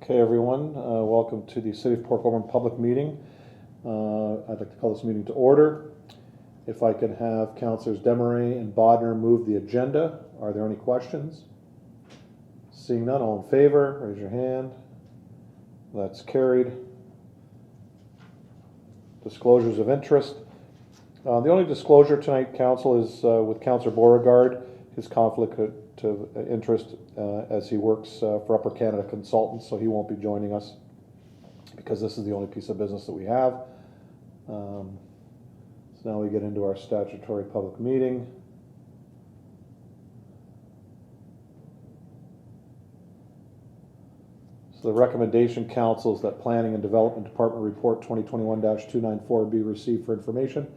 Okay, everyone, welcome to the City of Port Colborne public meeting. I'd like to call this meeting to order. If I could have Councillors Desmarais and Bodner move the agenda. Are there any questions? Seeing none, all in favor, raise your hand. That's carried. Disclosures of interest. The only disclosure tonight, Council, is with Councillor Beauregard, his conflict of interest as he works for Upper Canada Consultants, so he won't be joining us because this is the only piece of business that we have. So now we get into our statutory public meeting. So the recommendation, Council, is that Planning and Development Department Report 2021-294 be received for information.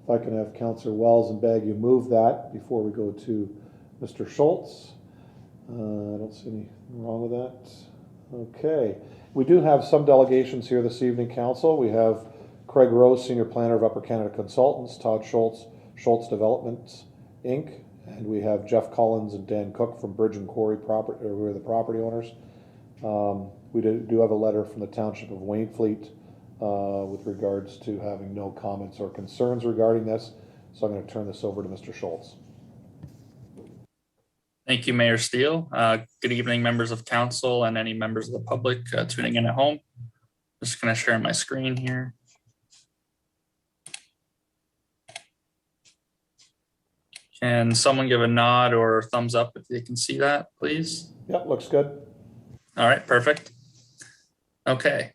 If I can have Councillor Wells and Baggy move that before we go to Mr. Schultz. I don't see anything wrong with that. Okay. We do have some delegations here this evening, Council. We have Craig Rose, Senior Planner of Upper Canada Consultants, Todd Schultz, Schultz Developments, Inc., and we have Jeff Collins and Dan Cook from Bridge and Quarry Property, who are the property owners. We do have a letter from the Township of Wainfleet with regards to having no comments or concerns regarding this. So I'm going to turn this over to Mr. Schultz. Thank you, Mayor Steele. Good evening, members of council and any members of the public tuning in at home. Just going to share my screen here. Can someone give a nod or thumbs up if they can see that, please? Yep, looks good. All right, perfect. Okay.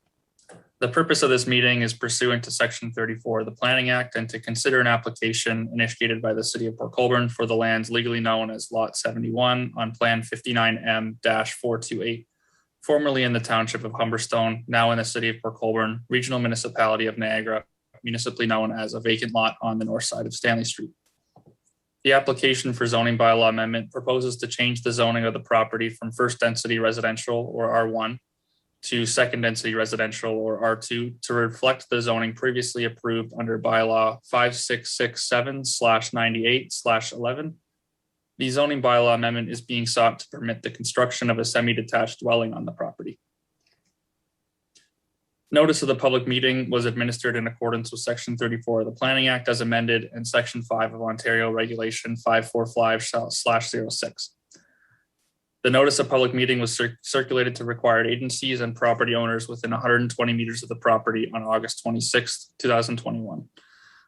The purpose of this meeting is pursuant to Section 34 of the Planning Act and to consider an application initiated by the City of Port Colborne for the lands legally known as Lot 71 on Plan 59M-428, formerly in the Township of Humberstone, now in the City of Port Colborne, Regional Municipality of Niagara, municipally known as a vacant lot on the north side of Stanley Street. The application for zoning bylaw amendment proposes to change the zoning of the property from first density residential, or R1, to second density residential, or R2, to reflect the zoning previously approved under bylaw 5667/98/11. The zoning bylaw amendment is being sought to permit the construction of a semi-detached dwelling on the property. Notice of the public meeting was administered in accordance with Section 34 of the Planning Act as amended and Section 5 of Ontario Regulation 545/06. The notice of public meeting was circulated to required agencies and property owners within 120 meters of the property on August 26, 2021.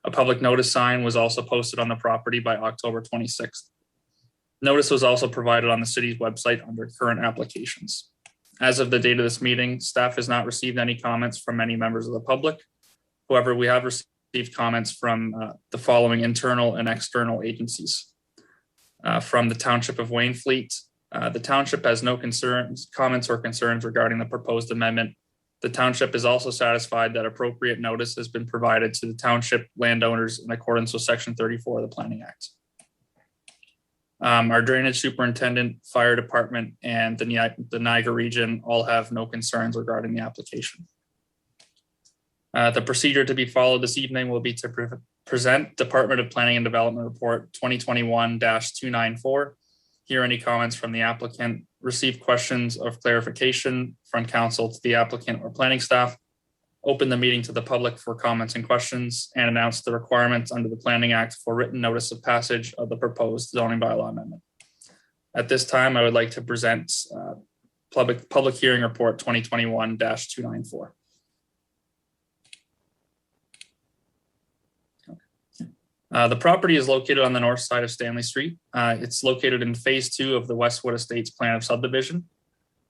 A public notice sign was also posted on the property by October 26th. Notice was also provided on the city's website under current applications. As of the date of this meeting, staff has not received any comments from any members of the public. However, we have received comments from the following internal and external agencies. From the Township of Wainfleet, the township has no comments or concerns regarding the proposed amendment. The township is also satisfied that appropriate notice has been provided to the township landowners in accordance with Section 34 of the Planning Act. Our drainage superintendent, fire department, and the Niagara region all have no concerns regarding the application. The procedure to be followed this evening will be to present Department of Planning and Development Report 2021-294. Hear any comments from the applicant, receive questions of clarification from council to the applicant or planning staff, open the meeting to the public for comments and questions, and announce the requirements under the Planning Act for written notice of passage of the proposed zoning bylaw amendment. At this time, I would like to present public hearing report 2021-294. The property is located on the north side of Stanley Street. It's located in phase 2 of the Westwood Estates plan of subdivision.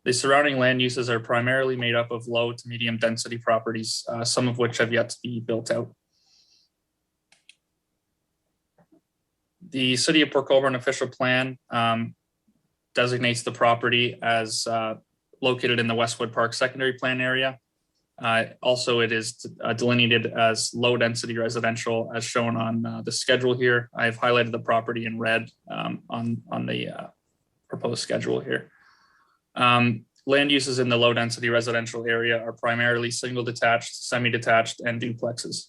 The surrounding land uses are primarily made up of low to medium density properties, some of which have yet to be built out. The City of Port Colborne official plan designates the property as located in the Westwood Park secondary plan area. Also, it is delineated as low density residential as shown on the schedule here. I've highlighted the property in red on the proposed schedule here. Land uses in the low density residential area are primarily single detached, semi-detached, and duplexes.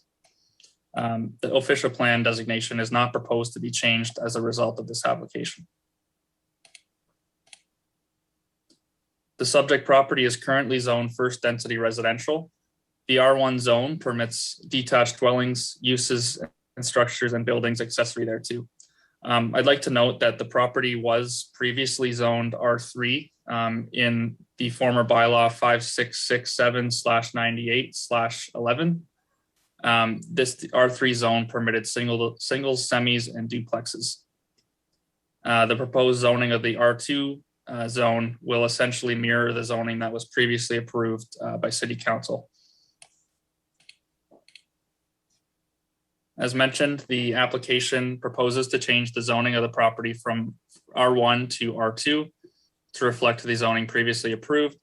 The official plan designation is not proposed to be changed as a result of this application. The subject property is currently zoned first density residential. The R1 zone permits detached dwellings, uses, and structures and buildings accessory thereto. I'd like to note that the property was previously zoned R3 in the former bylaw 5667/98/11. This R3 zone permitted singles, semis, and duplexes. The proposed zoning of the R2 zone will essentially mirror the zoning that was previously approved by City Council. As mentioned, the application proposes to change the zoning of the property from R1 to R2 to reflect the zoning previously approved.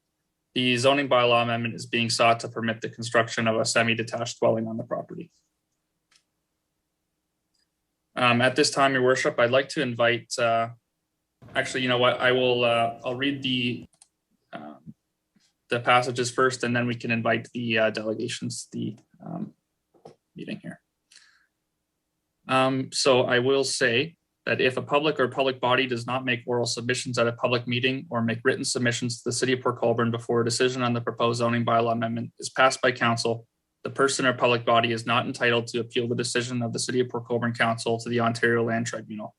The zoning bylaw amendment is being sought to permit the construction of a semi-detached dwelling on the property. At this time, Your Worship, I'd like to invite, actually, you know what, I'll read the passages first, and then we can invite the delegations to the meeting here. So I will say that if a public or public body does not make oral submissions at a public meeting or make written submissions to the City of Port Colborne before a decision on the proposed zoning bylaw amendment is passed by council, the person or public body is not entitled to appeal the decision of the City of Port Colborne Council to the Ontario Land Tribunal.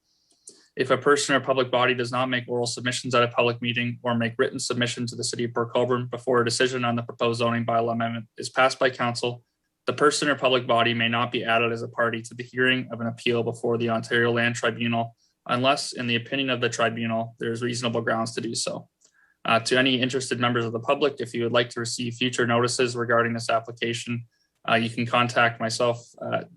If a person or public body does not make oral submissions at a public meeting or make written submission to the City of Port Colborne before a decision on the proposed zoning bylaw amendment is passed by council, the person or public body may not be added as a party to the hearing of an appeal before the Ontario Land Tribunal unless, in the opinion of the tribunal, there is reasonable grounds to do so. To any interested members of the public, if you would like to receive future notices regarding this application, you can contact myself,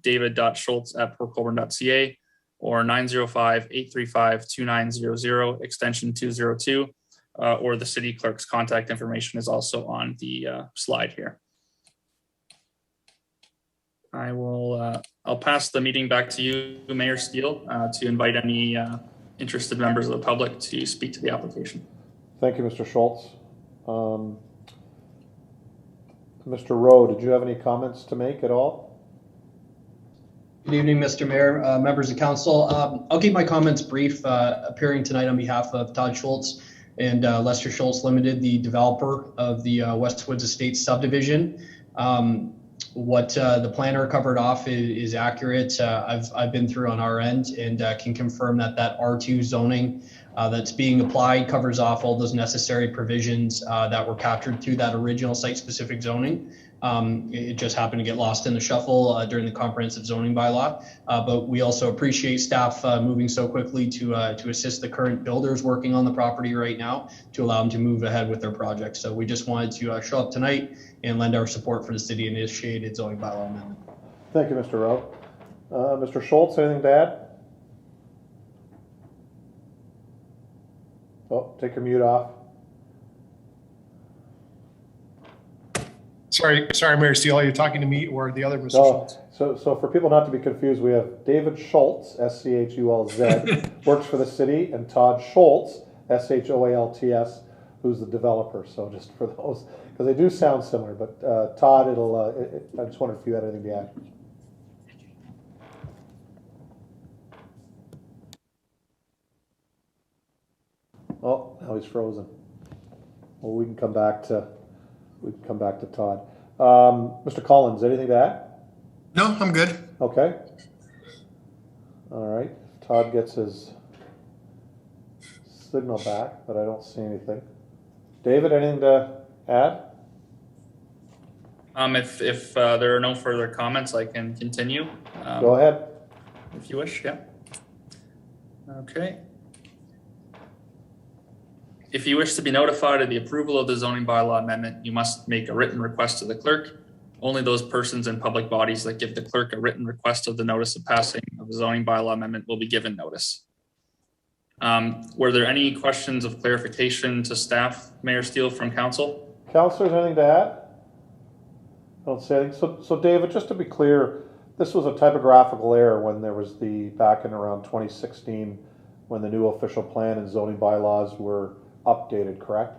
david.schultz@portcolborne.ca or 905-835-2900, extension 202, or the city clerk's contact information is also on the slide here. I'll pass the meeting back to you, Mayor Steele, to invite any interested members of the public to speak to the application. Thank you, Mr. Schultz. Mr. Rowe, did you have any comments to make at all? Good evening, Mr. Mayor, members of council. I'll keep my comments brief, appearing tonight on behalf of Todd Schultz and Lester Schultz Limited, the developer of the Westwoods Estates subdivision. What the planner covered off is accurate. I've been through on our end and can confirm that R2 zoning that's being applied covers off all those necessary provisions that were captured through that original site-specific zoning. It just happened to get lost in the shuffle during the comprehensive zoning bylaw. But we also appreciate staff moving so quickly to assist the current builders working on the property right now to allow them to move ahead with their project. So we just wanted to show up tonight and lend our support for the city-initiated zoning bylaw amendment. Thank you, Mr. Rowe. Mr. Schultz, anything to add? Oh, take your mute off. Sorry, Mayor Steele, are you talking to me or the other Mr. Schultz? So for people not to be confused, we have David Schultz, S-C-H-U-L-Z, works for the city, and Todd Schultz, S-H-O-A-L-T-S, who's the developer. So just for those, because they do sound similar, but Todd, I just wondered if you had anything to add. Oh, now he's frozen. Well, we can come back to Todd. Mr. Collins, anything to add? No, I'm good. Okay. All right. Todd gets his signal back, but I don't see anything. David, anything to add? If there are no further comments, I can continue. Go ahead. If you wish, yeah. Okay. If you wish to be notified of the approval of the zoning bylaw amendment, you must make a written request to the clerk. Only those persons and public bodies that give the clerk a written request of the notice of passing of the zoning bylaw amendment will be given notice. Were there any questions of clarification to staff, Mayor Steele, from council? Councilors, anything to add? I don't see anything. So David, just to be clear, this was a typographical error when there was back in around 2016 when the new official plan and zoning bylaws were updated, correct?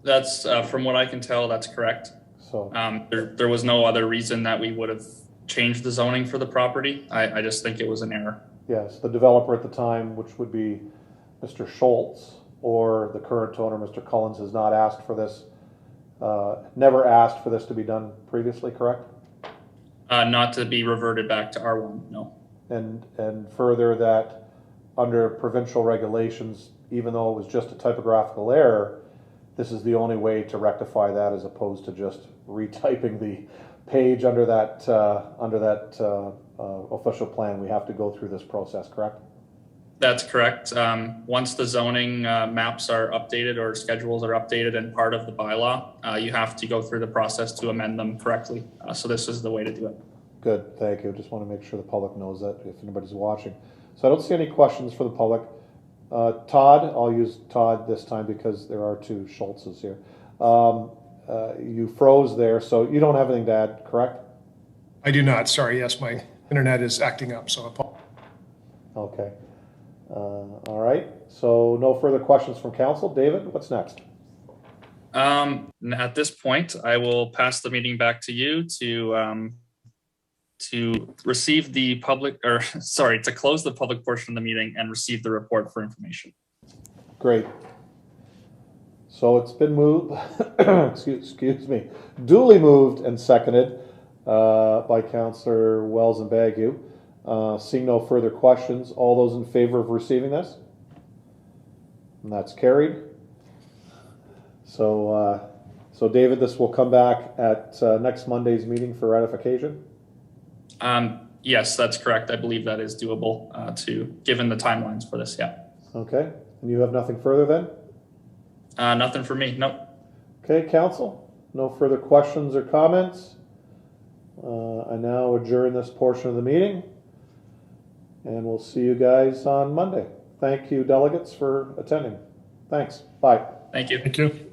That's from what I can tell, that's correct. So there was no other reason that we would have changed the zoning for the property. I just think it was an error. yes, the developer at the time, which would be Mr. Schultz, or the current owner, Mr. Collins, has not asked for this, never asked for this to be done previously, correct? Not to be reverted back to R1, no. And further, that under provincial regulations, even though it was just a typographical error, this is the only way to rectify that, as opposed to just retyping the page under that official plan. We have to go through this process, correct? That's correct. Once the zoning maps are updated or schedules are updated and part of the bylaw, you have to go through the process to amend them correctly. So this is the way to do it. Good, thank you. Just want to make sure the public knows that if anybody's watching. So I don't see any questions for the public. Todd, I'll use Todd this time because there are two Schultzes here. You froze there, so you don't have anything to add, correct? I do not. Sorry. Yes, my internet is acting up. So Okay. All right. So no further questions from council. David, what's next? At this point, I will pass the meeting back to you to receive the public, or sorry, to close the public portion of the meeting and receive the report for information. Great. So it's been moved, excuse me, duly moved and seconded by Councillor Wells and Bagu. Seeing no further questions, all those in favor of receiving this? And that's carried. So, so David, this will come back at next Monday's meeting for ratification? Yes, that's correct. I believe that is doable given the timelines for this, yeah. Okay, and you have nothing further then? Nothing for me, nope. Okay, council, no further questions or comments. I now adjourn this portion of the meeting, and we'll see you guys on Monday. Thank you, delegates, for attending. Thanks. Bye. Thank you. thank you.